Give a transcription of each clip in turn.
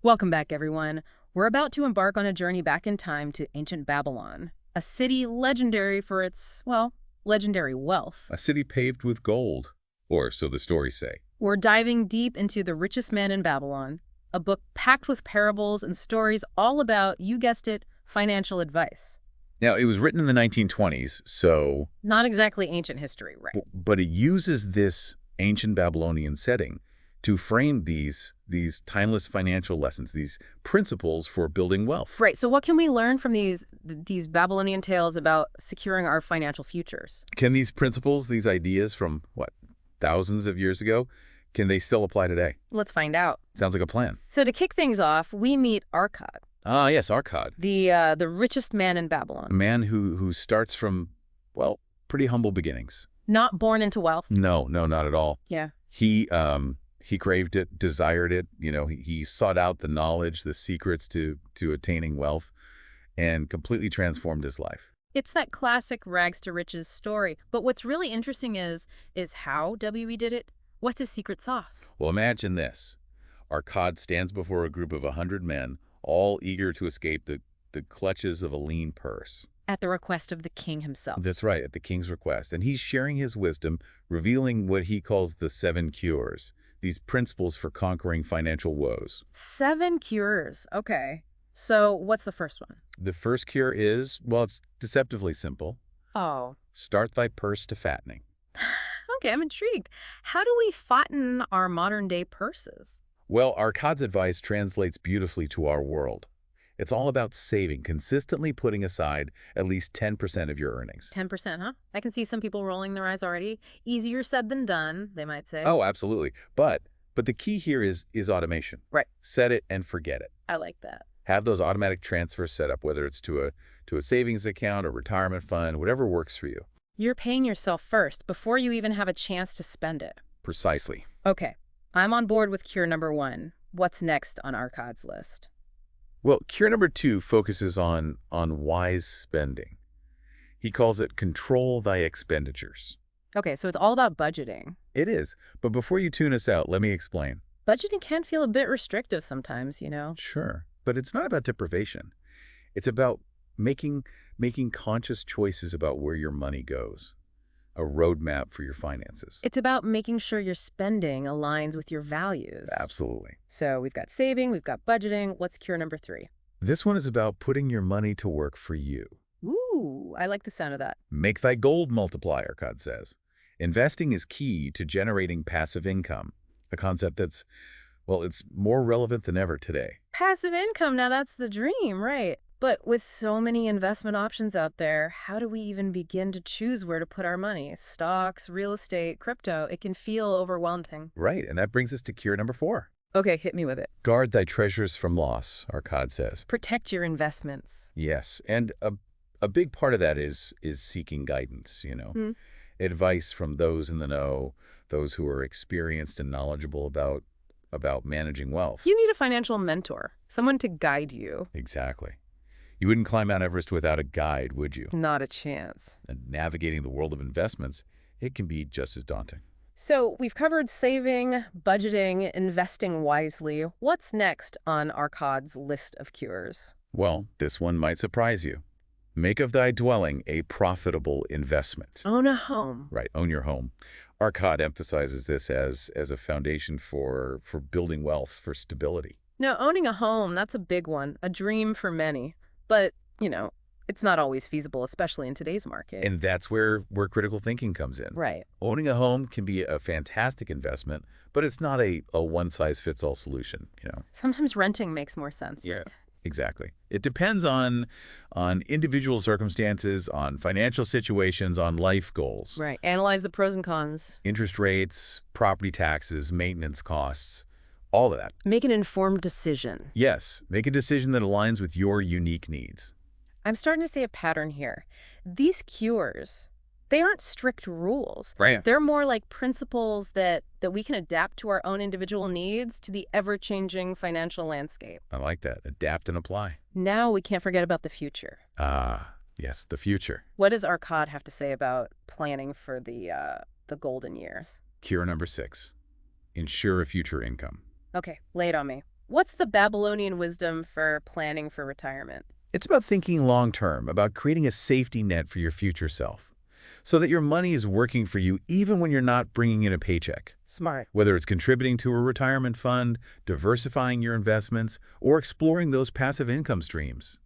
Welcome back, everyone. We're about to embark on a journey back in time to ancient Babylon, a city legendary for its, well, legendary wealth. A city paved with gold, or so the stories say. We're diving deep into The Richest Man in Babylon, a book packed with parables and stories all about, you guessed it, financial advice. Now, it was written in the 1920s, so... Not exactly ancient history, right? But it uses this ancient Babylonian setting to frame these timeless financial lessons, these principles for building wealth. Right, so what can we learn from these Babylonian tales about securing our financial futures? Can these principles, these ideas from, what, thousands of years ago, can they still apply today? Let's find out. Sounds like a plan. So to kick things off, we meet Arcad. Ah, yes, Arcad. The richest man in Babylon. A man who starts from, well, pretty humble beginnings. Not born into wealth. No, not at all. Yeah. He craved it, desired it. You know, he sought out the knowledge, the secrets to attaining wealth, and completely transformed his life. It's that classic rags to riches story. But what's really interesting is how W.E. did it. What's his secret sauce? Well, imagine this. Arcad stands before a group of 100 men, all eager to escape the clutches of a lean purse. At the request of the king himself. That's right, at the king's request. And he's sharing his wisdom, revealing what he calls the 7 cures, these principles for conquering financial woes. 7 cures. Okay. So what's the first one? The first cure is, well, it's deceptively simple. Oh. Start thy purse to fattening. Okay, I'm intrigued. How do we fatten our modern-day purses? Well, Arcad's advice translates beautifully to our world. It's all about saving, consistently putting aside at least 10% of your earnings. 10%, huh? I can see some people rolling their eyes already. Easier said than done, they might say. Oh, absolutely. But the key here is automation. Right. Set it and forget it. I like that. Have those automatic transfers set up, whether it's to a savings account or retirement fund, whatever works for you. You're paying yourself first before you even have a chance to spend it. Precisely. Okay, I'm on board with cure number 1. What's next on Arcad's list? Well, cure number 2 focuses on wise spending. He calls it control thy expenditures. Okay, so it's all about budgeting. It is. But before you tune us out, let me explain. Budgeting can feel a bit restrictive sometimes, you know? Sure. But it's not about deprivation. It's about making conscious choices about where your money goes. A roadmap for your finances. It's about making sure your spending aligns with your values. Absolutely. So we've got saving, we've got budgeting. What's cure number 3? This one is about putting your money to work for you. Ooh, I like the sound of that. Make thy gold multiply, Arcad says. Investing is key to generating passive income, a concept that's, well, it's more relevant than ever today. Passive income, now that's the dream, right? But with so many investment options out there, how do we even begin to choose where to put our money? Stocks, real estate, crypto, it can feel overwhelming. Right, and that brings us to cure number 4. Okay, hit me with it. Guard thy treasures from loss, Arcad says. Protect your investments. Yes, and a big part of that is seeking guidance, you know. Advice from those in the know, those who are experienced and knowledgeable about managing wealth. You need a financial mentor, someone to guide you. Exactly. You wouldn't climb Mount Everest without a guide, would you? Not a chance. And navigating the world of investments, it can be just as daunting. So we've covered saving, budgeting, investing wisely. What's next on Arcad's list of cures? Well, this one might surprise you. Make of thy dwelling a profitable investment. Own a home. Right, own your home. Arcad emphasizes this as a foundation for building wealth, for stability. Now, owning a home, that's a big one, a dream for many. But, you know, it's not always feasible, especially in today's market. And that's where critical thinking comes in. Right. Owning a home can be a fantastic investment, but it's not a one-size-fits-all solution, you know. Sometimes renting makes more sense. Yeah, exactly. It depends on individual circumstances, on financial situations, on life goals. Right. Analyze the pros and cons. Interest rates, property taxes, maintenance costs. All of that. Make an informed decision. Yes, make a decision that aligns with your unique needs. I'm starting to see a pattern here. These cures, they aren't strict rules. Right. They're more like principles that we can adapt to our own individual needs, to the ever-changing financial landscape. I like that. Adapt and apply. Now we can't forget about the future. Ah, yes, the future. What does Arcad have to say about planning for the golden years? Cure number 6. Ensure a future income. Okay, lay it on me. What's the Babylonian wisdom for planning for retirement? It's about thinking long-term, about creating a safety net for your future self, so that your money is working for you even when you're not bringing in a paycheck. Smart. Whether it's contributing to a retirement fund, diversifying your investments, or exploring those passive income streams.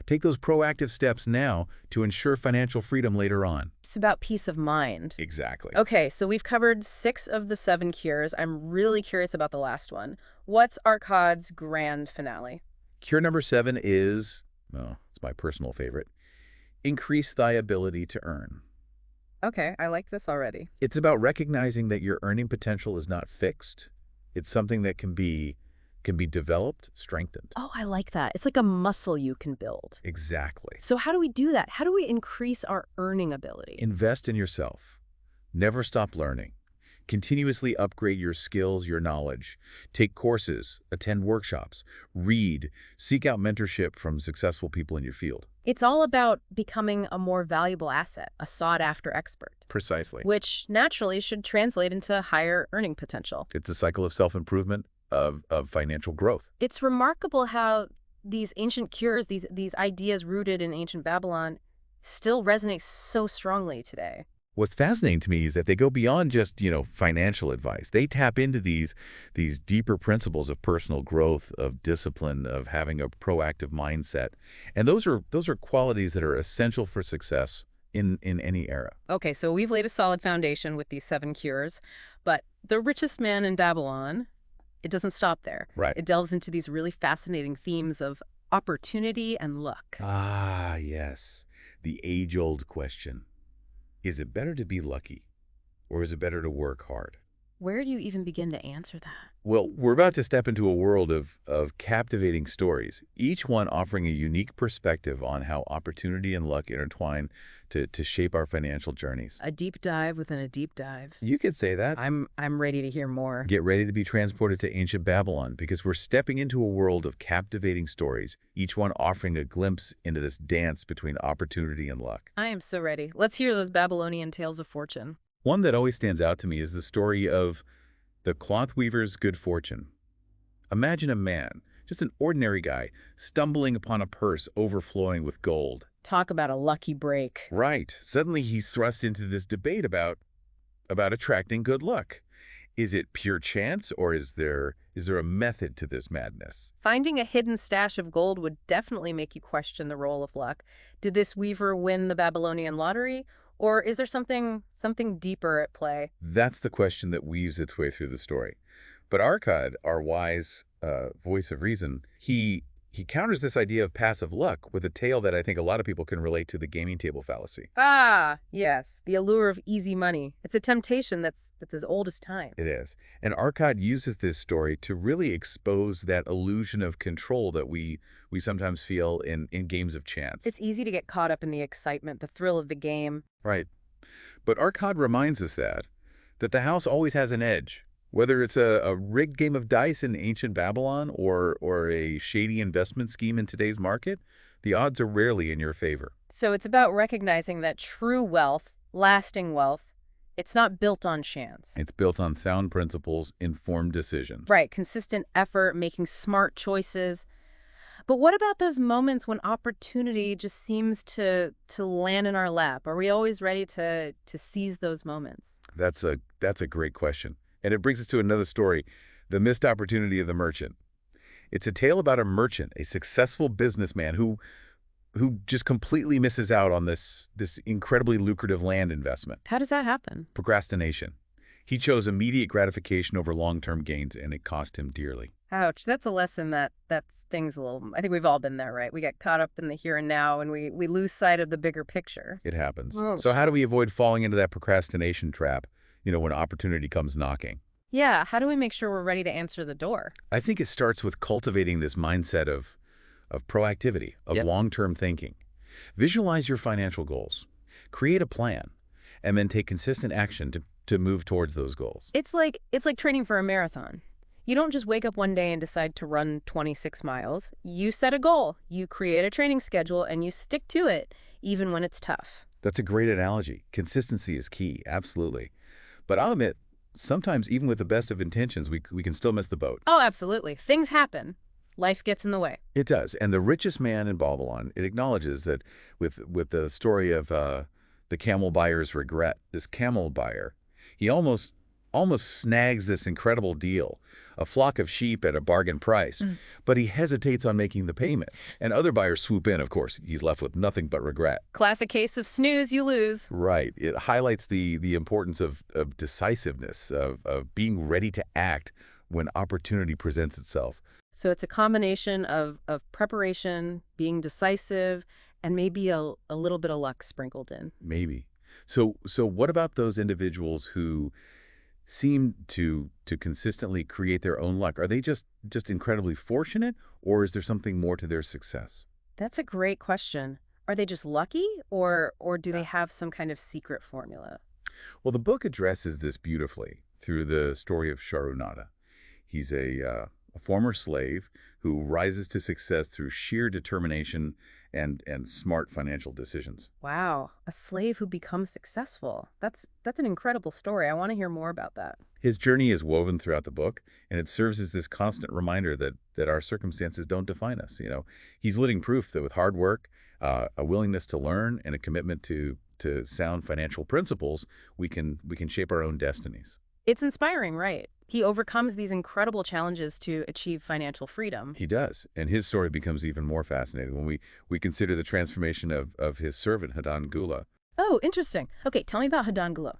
Take those proactive steps now to ensure financial freedom later on. It's about peace of mind. Exactly. Okay, so we've covered 6 of the 7 cures. I'm really curious about the last one. What's Arcad's grand finale? Cure number 7 is, it's my personal favorite, increase thy ability to earn. Okay, I like this already. It's about recognizing that your earning potential is not fixed. It's something that can be developed, strengthened. Oh, I like that. It's like a muscle you can build. Exactly. So how do we do that? How do we increase our earning ability? Invest in yourself. Never stop learning. Continuously upgrade your skills, your knowledge. Take courses, attend workshops, read, seek out mentorship from successful people in your field. It's all about becoming a more valuable asset, a sought-after expert, Precisely. which naturally should translate into higher earning potential. It's a cycle of self-improvement, of financial growth. It's remarkable how these ancient cures, these ideas rooted in ancient Babylon, still resonate so strongly today. What's fascinating to me is that they go beyond just, financial advice. They tap into these deeper principles of personal growth, of discipline, of having a proactive mindset. And those are qualities that are essential for success in any era. Okay, so we've laid a solid foundation with these 7 cures, but the richest man in Babylon, it doesn't stop there. Right. It delves into these really fascinating themes of opportunity and luck. Ah, yes. The age-old question. Is it better to be lucky, or is it better to work hard? Where do you even begin to answer that? Well, we're about to step into a world of captivating stories, each one offering a unique perspective on how opportunity and luck intertwine to shape our financial journeys. A deep dive within a deep dive. You could say that. I'm ready to hear more. Get ready to be transported to ancient Babylon, because we're stepping into a world of captivating stories, each one offering a glimpse into this dance between opportunity and luck. I am so ready. Let's hear those Babylonian tales of fortune. One that always stands out to me is the story of the cloth weaver's good fortune. Imagine a man, just an ordinary guy, stumbling upon a purse overflowing with gold. Talk about a lucky break. Right. Suddenly he's thrust into this debate about attracting good luck. Is it pure chance, or is there a method to this madness? Finding a hidden stash of gold would definitely make you question the role of luck. Did this weaver win the Babylonian lottery? Or is there something deeper at play? That's the question that weaves its way through the story. But Arcad, our wise voice of reason, he counters this idea of passive luck with a tale that I think a lot of people can relate to: the gaming table fallacy. Ah, yes, the allure of easy money. It's a temptation that's as old as time. It is. And Arcad uses this story to really expose that illusion of control that we sometimes feel in games of chance. It's easy to get caught up in the excitement, the thrill of the game. Right. But Arcad reminds us that the house always has an edge. Whether it's a rigged game of dice in ancient Babylon or a shady investment scheme in today's market, the odds are rarely in your favor. So it's about recognizing that true wealth, lasting wealth, it's not built on chance. It's built on sound principles, informed decisions. Right, consistent effort, making smart choices. But what about those moments when opportunity just seems to land in our lap? Are we always ready to seize those moments? That's a great question. And it brings us to another story, the missed opportunity of the merchant. It's a tale about a merchant, a successful businessman who just completely misses out on this incredibly lucrative land investment. How does that happen? Procrastination. He chose immediate gratification over long-term gains, and it cost him dearly. Ouch, that's a lesson that stings a little. I think we've all been there, right? We get caught up in the here and now, and we lose sight of the bigger picture. It happens. Oh. So how do we avoid falling into that procrastination trap, when opportunity comes knocking? Yeah, how do we make sure we're ready to answer the door? I think it starts with cultivating this mindset of proactivity, of long-term thinking. Visualize your financial goals. Create a plan, and then take consistent action to move towards those goals. It's like training for a marathon. You don't just wake up one day and decide to run 26 miles. You set a goal, you create a training schedule, and you stick to it, even when it's tough. That's a great analogy. Consistency is key, absolutely. But I'll admit, sometimes even with the best of intentions, we can still miss the boat. Oh, absolutely. Things happen. Life gets in the way. It does. And The Richest Man in Babylon, it acknowledges that with the story of the camel buyer's regret, this camel buyer, he almost snags this incredible deal, a flock of sheep at a bargain price, but he hesitates on making the payment. And other buyers swoop in, of course. He's left with nothing but regret. Classic case of snooze, you lose. Right. It highlights the importance of decisiveness, of being ready to act when opportunity presents itself. So it's a combination of preparation, being decisive, and maybe a little bit of luck sprinkled in. Maybe. So what about those individuals who seem to consistently create their own luck? Are they just incredibly fortunate, or is there something more to their success? That's a great question. Are they just lucky, or do they have some kind of secret formula? Well, the book addresses this beautifully through the story of Sharunata. He's a former slave who rises to success through sheer determination and smart financial decisions. Wow, a slave who becomes successful. That's an incredible story. I want to hear more about that. His journey is woven throughout the book, and it serves as this constant reminder that our circumstances don't define us. He's living proof that with hard work, a willingness to learn, and a commitment to sound financial principles, we can shape our own destinies. It's inspiring, right? He overcomes these incredible challenges to achieve financial freedom. He does, and his story becomes even more fascinating when we consider the transformation of his servant, Hadan Gula. Oh, interesting. Okay, tell me about Hadan Gula.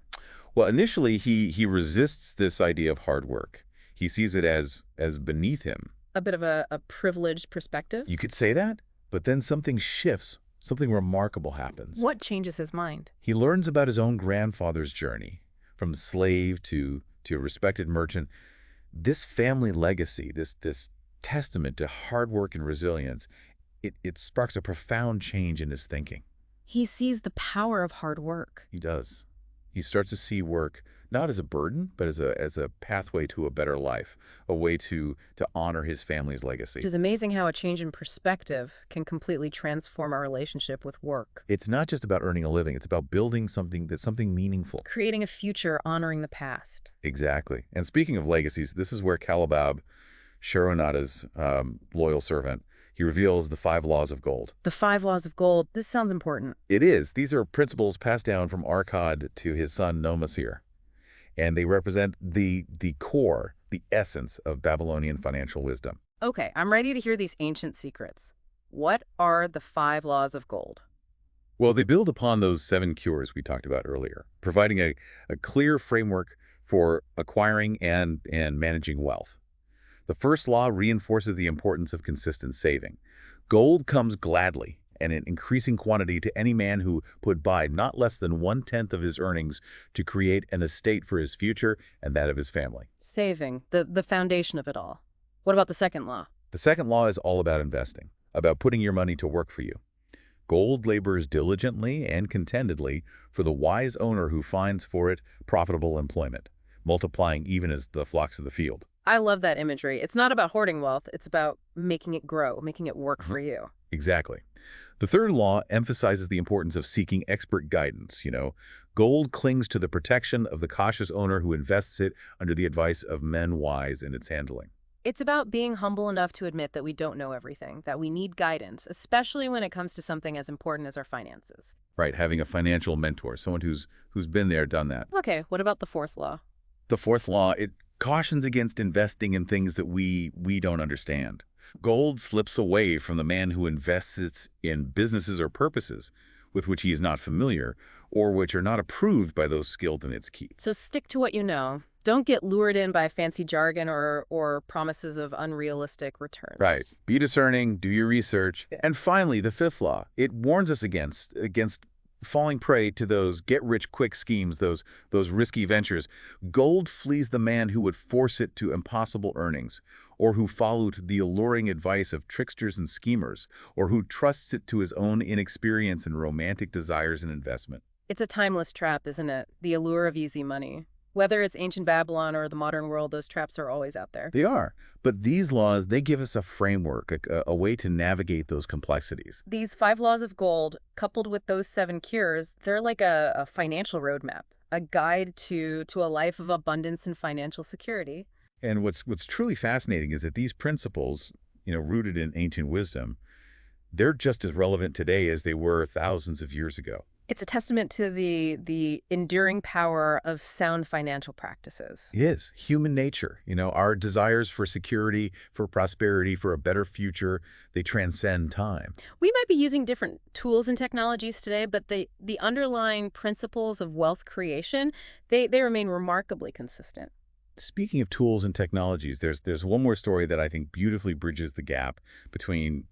Well, initially, he resists this idea of hard work. He sees it as beneath him. A bit of a privileged perspective? You could say that, but then something shifts. Something remarkable happens. What changes his mind? He learns about his own grandfather's journey, from slave to a respected merchant. This family legacy, this testament to hard work and resilience, it sparks a profound change in his thinking. He sees the power of hard work. He does. He starts to see work not as a burden, but as a pathway to a better life, a way to honor his family's legacy. It is amazing how a change in perspective can completely transform our relationship with work. It's not just about earning a living. It's about building something meaningful. Creating a future honoring the past. Exactly. And speaking of legacies, this is where Calabab, Sharunata's loyal servant, he reveals the 5 laws of gold. The 5 laws of gold. This sounds important. It is. These are principles passed down from Arkad to his son Nomasir. And they represent the core, the essence of Babylonian financial wisdom. Okay, I'm ready to hear these ancient secrets. What are the 5 laws of gold? Well, they build upon those 7 cures we talked about earlier, providing a clear framework for acquiring and managing wealth. The first law reinforces the importance of consistent saving. Gold comes gladly and in increasing quantity to any man who put by not less than 1/10 of his earnings to create an estate for his future and that of his family. Saving, the foundation of it all. What about the second law? The second law is all about investing, about putting your money to work for you. Gold labors diligently and contentedly for the wise owner who finds for it profitable employment, multiplying even as the flocks of the field. I love that imagery. It's not about hoarding wealth. It's about making it grow, making it work for you. Exactly. The third law emphasizes the importance of seeking expert guidance. Gold clings to the protection of the cautious owner who invests it under the advice of men wise in its handling. It's about being humble enough to admit that we don't know everything, that we need guidance, especially when it comes to something as important as our finances. Right, having a financial mentor, someone who's been there, done that. Okay, what about the fourth law? The fourth law, it cautions against investing in things that we don't understand. Gold slips away from the man who invests it in businesses or purposes with which he is not familiar or which are not approved by those skilled in its keep. So stick to what you know. Don't get lured in by fancy jargon or promises of unrealistic returns. Right. Be discerning, do your research. And finally, the fifth law, it warns us against falling prey to those get-rich-quick schemes, those risky ventures. Gold flees the man who would force it to impossible earnings, or who followed the alluring advice of tricksters and schemers, or who trusts it to his own inexperience and romantic desires and investment. It's a timeless trap, isn't it? The allure of easy money. Whether it's ancient Babylon or the modern world, those traps are always out there. They are. But these laws, they give us a framework, a way to navigate those complexities. These 5 laws of gold, coupled with those 7 cures, they're like a financial roadmap, a guide to a life of abundance and financial security. And what's truly fascinating is that these principles, rooted in ancient wisdom, they're just as relevant today as they were thousands of years ago. It's a testament to the enduring power of sound financial practices. It is human nature. Our desires for security, for prosperity, for a better future, they transcend time. We might be using different tools and technologies today, but the underlying principles of wealth creation, they remain remarkably consistent. Speaking of tools and technologies, there's one more story that I think beautifully bridges the gap between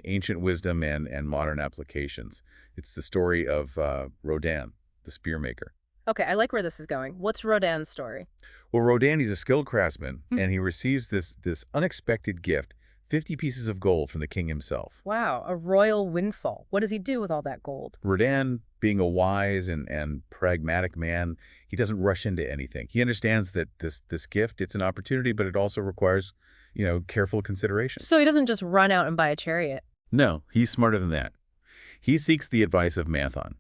ancient wisdom and modern applications. It's the story of Rodin, the spear maker. Okay, I like where this is going. What's Rodin's story? Well, Rodin, he's a skilled craftsman, Hmm. and he receives this unexpected gift, 50 pieces of gold from the king himself. Wow, a royal windfall. What does he do with all that gold? Rodin, being a wise and pragmatic man, he doesn't rush into anything. He understands that this gift, it's an opportunity, but it also requires, careful consideration. So he doesn't just run out and buy a chariot. No, he's smarter than that. He seeks the advice of Mathon,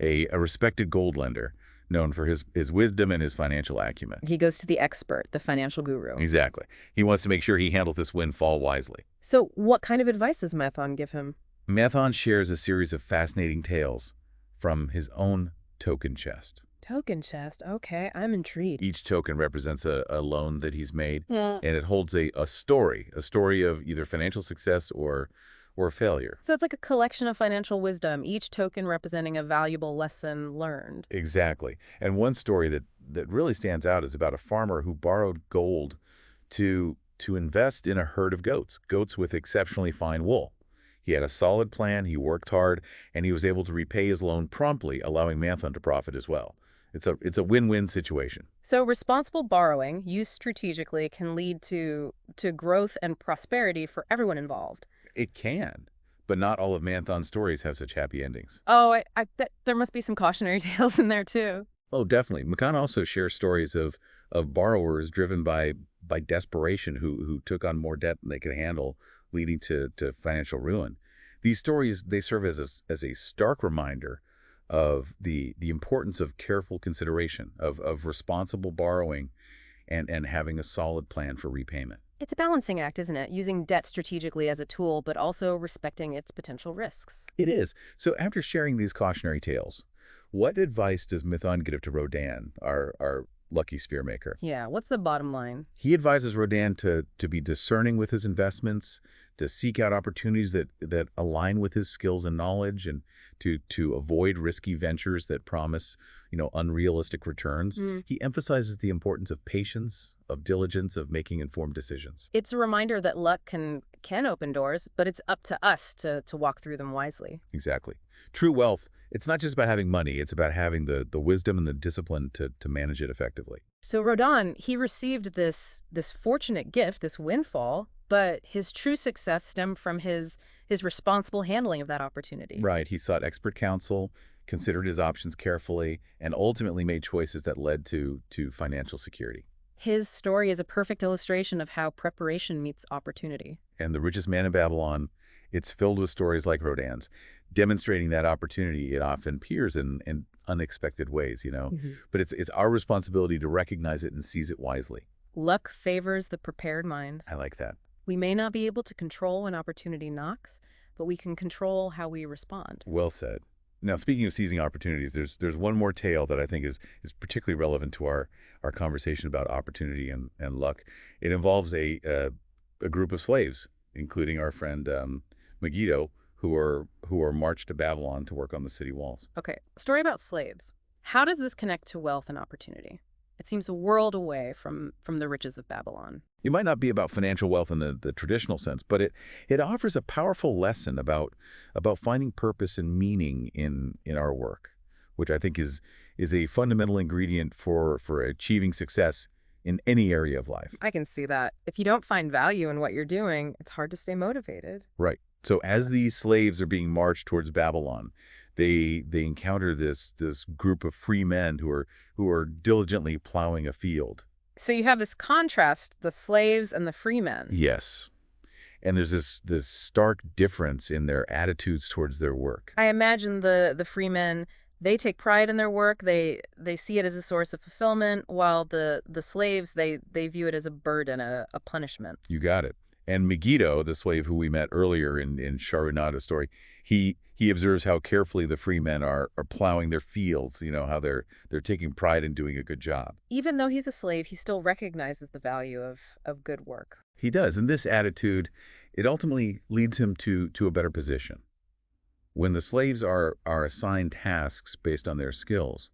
a respected gold lender, known for his wisdom and his financial acumen. He goes to the expert, the financial guru. Exactly. He wants to make sure he handles this windfall wisely. So what kind of advice does Mathon give him? Mathon shares a series of fascinating tales from his own token chest. Token chest. Okay, I'm intrigued. Each token represents a loan that he's made, Yeah. and it holds a story of either financial success or failure. So it's like a collection of financial wisdom, each token representing a valuable lesson learned. Exactly. And one story that really stands out is about a farmer who borrowed gold to invest in a herd of goats with exceptionally fine wool. He had a solid plan, he worked hard, and he was able to repay his loan promptly, allowing Mathon to profit as well. It's a win-win situation. So responsible borrowing, used strategically, can lead to growth and prosperity for everyone involved. It can, but not all of Mathon's stories have such happy endings. Oh, I bet there must be some cautionary tales in there too. Oh, definitely. McCann also shares stories of borrowers driven by desperation who took on more debt than they could handle, leading to financial ruin. These stories, they serve as a stark reminder of the importance of careful consideration, of responsible borrowing and having a solid plan for repayment. It's a balancing act, isn't it? Using debt strategically as a tool, but also respecting its potential risks. It is. So after sharing these cautionary tales, what advice does Mithon give to Rodin, our lucky spearmaker? Yeah, what's the bottom line? He advises Rodin to be discerning with his investments, to seek out opportunities that align with his skills and knowledge, and to avoid risky ventures that promise, unrealistic returns. Mm. He emphasizes the importance of patience, of diligence, of making informed decisions. It's a reminder that luck can open doors, but it's up to us to walk through them wisely. Exactly. True wealth, it's not just about having money, it's about having the wisdom and the discipline to manage it effectively. So Rodin, he received this fortunate gift, this windfall, but his true success stemmed from his responsible handling of that opportunity. Right. He sought expert counsel, considered his options carefully, and ultimately made choices that led to financial security. His story is a perfect illustration of how preparation meets opportunity. And The Richest Man in Babylon, it's filled with stories like Rodin's, demonstrating that opportunity it often appears in unexpected ways, Mhm. But it's our responsibility to recognize it and seize it wisely. Luck favors the prepared mind. I like that. We may not be able to control when opportunity knocks, but we can control how we respond. Well said. Now, speaking of seizing opportunities, there's one more tale that I think is particularly relevant to our conversation about opportunity and luck. It involves a group of slaves, including our friend Megiddo, who are marched to Babylon to work on the city walls. Okay, story about slaves. How does this connect to wealth and opportunity? It seems a world away from the riches of Babylon. It might not be about financial wealth in the traditional sense, but it offers a powerful lesson about finding purpose and meaning in our work, which I think is a fundamental ingredient for achieving success in any area of life. I can see that. If you don't find value in what you're doing, it's hard to stay motivated. Right. So as these slaves are being marched towards Babylon, they encounter this group of free men who are diligently plowing a field. So you have this contrast, the slaves and the free men. Yes. And there's this stark difference in their attitudes towards their work. I imagine the free men They take pride in their work. They see it as a source of fulfillment, while the slaves, they view it as a burden, a punishment. You got it. And Megiddo, the slave who we met earlier in Sharunada's story, he observes how carefully the free men are plowing their fields, how they're taking pride in doing a good job. Even though he's a slave, he still recognizes the value of good work. He does. And this attitude, it ultimately leads him to a better position. When the slaves are assigned tasks based on their skills,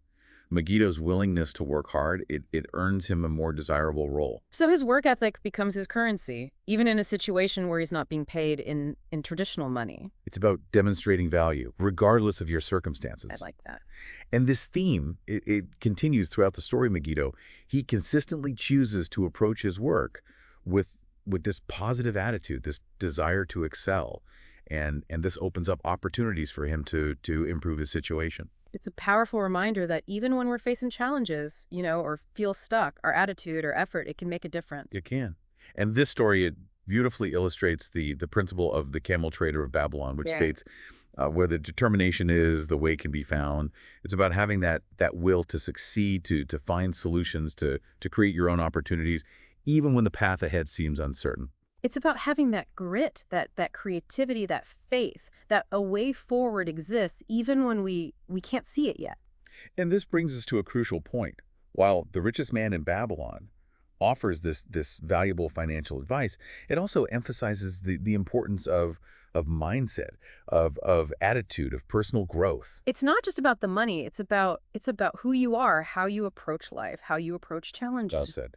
Megiddo's willingness to work hard, it earns him a more desirable role. So his work ethic becomes his currency, even in a situation where he's not being paid in traditional money. It's about demonstrating value, regardless of your I circumstances. like that. And this theme, it continues throughout the story, Megiddo. He consistently chooses to approach his work with this positive attitude, this desire to excel. And this opens up opportunities for him to improve his situation. It's a powerful reminder that even when we're facing challenges, or feel stuck, our attitude or effort, it can make a difference. It can. And this story, it beautifully illustrates the principle of the camel trader of Babylon, which states where the determination is, the way can be found. It's about having that will to succeed, to find solutions, to create your own opportunities, even when the path ahead seems uncertain. It's about having that grit, that creativity, that faith, that a way forward exists even when we can't see it yet. And this brings us to a crucial point. While the richest man in Babylon offers this valuable financial advice, it also emphasizes the importance of mindset, of attitude, of personal growth. It's not just about the money, it's about who you are, how you approach life, how you approach Well challenges. said.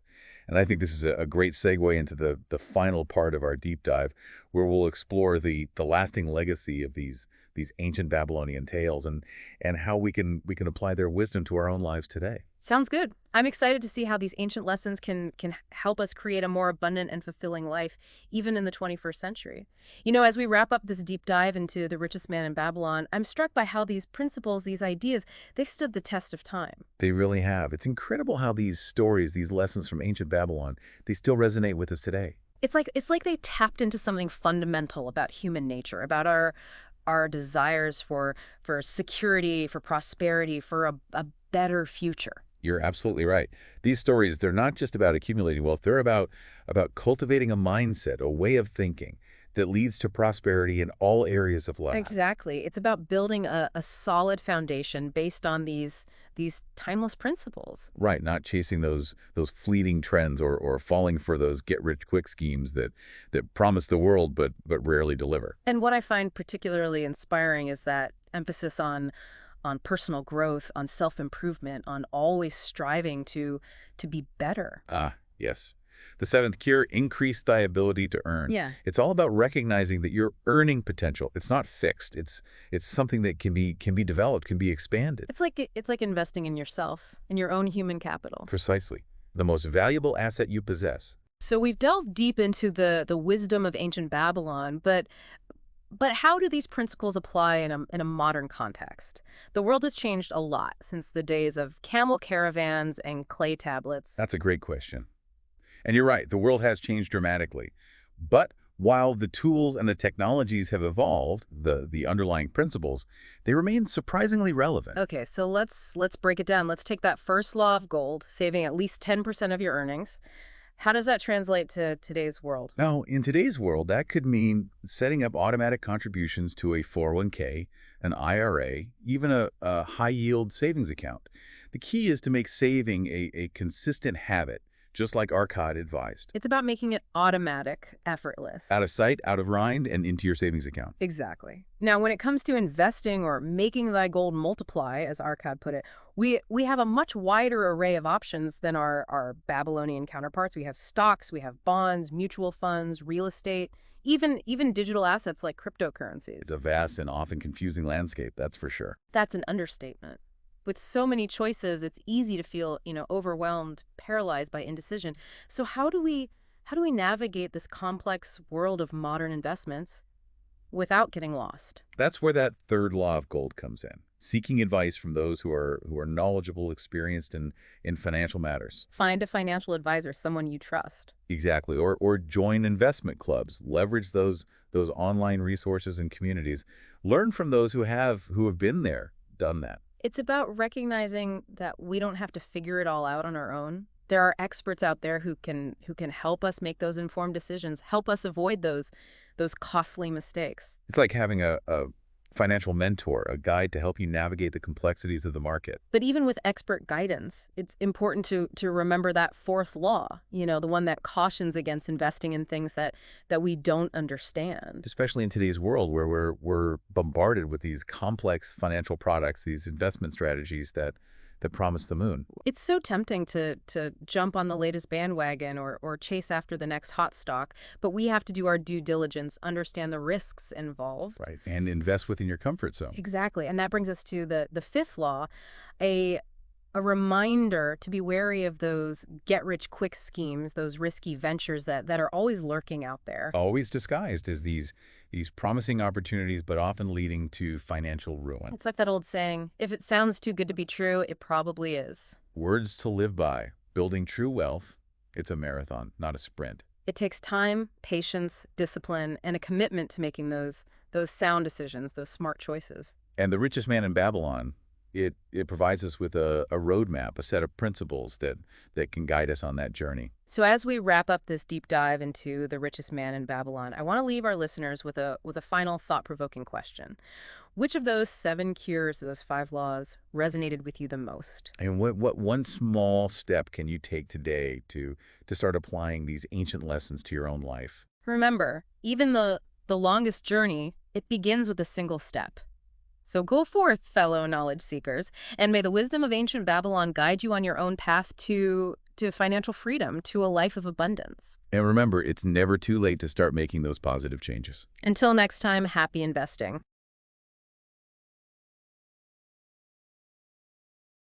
And I think this is a great segue into the final part of our deep dive, where we'll explore the lasting legacy of these ancient Babylonian tales and how we can apply their wisdom to our own lives today. Sounds good. I'm excited to see how these ancient lessons can help us create a more abundant and fulfilling life, even in the 21st century. As we wrap up this deep dive into the richest man in Babylon, I'm struck by how these principles, these ideas, they've stood the test of time. They really have. It's incredible how these stories, these lessons from ancient Babylon, they still resonate with us today. It's like they tapped into something fundamental about human nature, about our desires for security, for prosperity, for a better future. You're absolutely right. These stories, they're not just about accumulating wealth. They're about cultivating a mindset, a way of thinking that leads to prosperity in all areas of life. Exactly. It's about building a solid foundation based on these timeless principles. Right, not chasing those fleeting trends or falling for those get-rich-quick schemes that promise the world but rarely deliver. And what I find particularly inspiring is that emphasis on personal growth, on self-improvement, on always striving to be better. Ah, yes. The seventh cure, increase thy ability to earn. Yeah. It's all about recognizing that your earning potential, it's not fixed. It's something that can be developed, can be expanded. It's like investing in yourself, in your own human capital. Precisely. The most valuable asset you possess. So we've delved deep into the wisdom of ancient Babylon, but how do these principles apply in a modern context? The world has changed a lot since the days of camel caravans and clay tablets. That's a great question. And you're right, the world has changed dramatically. But while the tools and the technologies have evolved, the underlying principles, they remain surprisingly relevant. Okay, so let's break it down. Let's take that first law of gold, saving at least 10% of your earnings. How does that translate to today's world? Now, in today's world, that could mean setting up automatic contributions to a 401k, an IRA, even a high-yield savings account. The key is to make saving a consistent habit, just like Arcad advised. It's about making it automatic, effortless. Out of sight, out of mind, and into your savings account. Exactly. Now, when it comes to investing or making thy gold multiply, as Arcad put it, we have a much wider array of options than our Babylonian counterparts. We have stocks, we have bonds, mutual funds, real estate, even digital assets like cryptocurrencies. It's a vast and often confusing landscape, that's for sure. That's an understatement. With so many choices, it's easy to feel, overwhelmed, paralyzed by indecision. So how do we navigate this complex world of modern investments without getting lost? That's where that third law of gold comes in. Seeking advice from those who are knowledgeable, experienced in financial matters. Find a financial advisor, someone you trust. Exactly. Or join investment clubs. Leverage those online resources and communities. Learn from those who have been there, done that. It's about recognizing that we don't have to figure it all out on our own. There are experts out there who can help us make those informed decisions, help us avoid those costly mistakes. It's like having a financial mentor, a guide to help you navigate the complexities of the market. But even with expert guidance, it's important to remember that fourth law, the one that cautions against investing in things that we don't understand. Especially in today's world where we're bombarded with these complex financial products, these investment strategies that promise the moon. It's so tempting to jump on the latest bandwagon or chase after the next hot stock, but we have to do our due diligence, understand the risks involved. Right. And invest within your comfort zone. Exactly. And that brings us to the fifth law, a a reminder to be wary of those get-rich-quick schemes, those risky ventures that are always lurking out there. Always disguised as these promising opportunities, but often leading to financial ruin. It's like that old saying, if it sounds too good to be true, it probably is. Words to live by. Building true wealth. It's a marathon, not a sprint. It takes time, patience, discipline, and a commitment to making those sound decisions, those smart choices. And The Richest Man in Babylon, it provides us with a roadmap, a set of principles that can guide us on that journey. So as we wrap up this deep dive into The Richest Man in Babylon, I want to leave our listeners with a final thought-provoking question. Which of those 7 cures, those 5 laws, resonated with you the most? And what one small step can you take today to start applying these ancient lessons to your own life? Remember, even the longest journey, it begins with a single step. So go forth, fellow knowledge seekers, and may the wisdom of ancient Babylon guide you on your own path to financial freedom, to a life of abundance. And remember, it's never too late to start making those positive changes. Until next time, happy investing.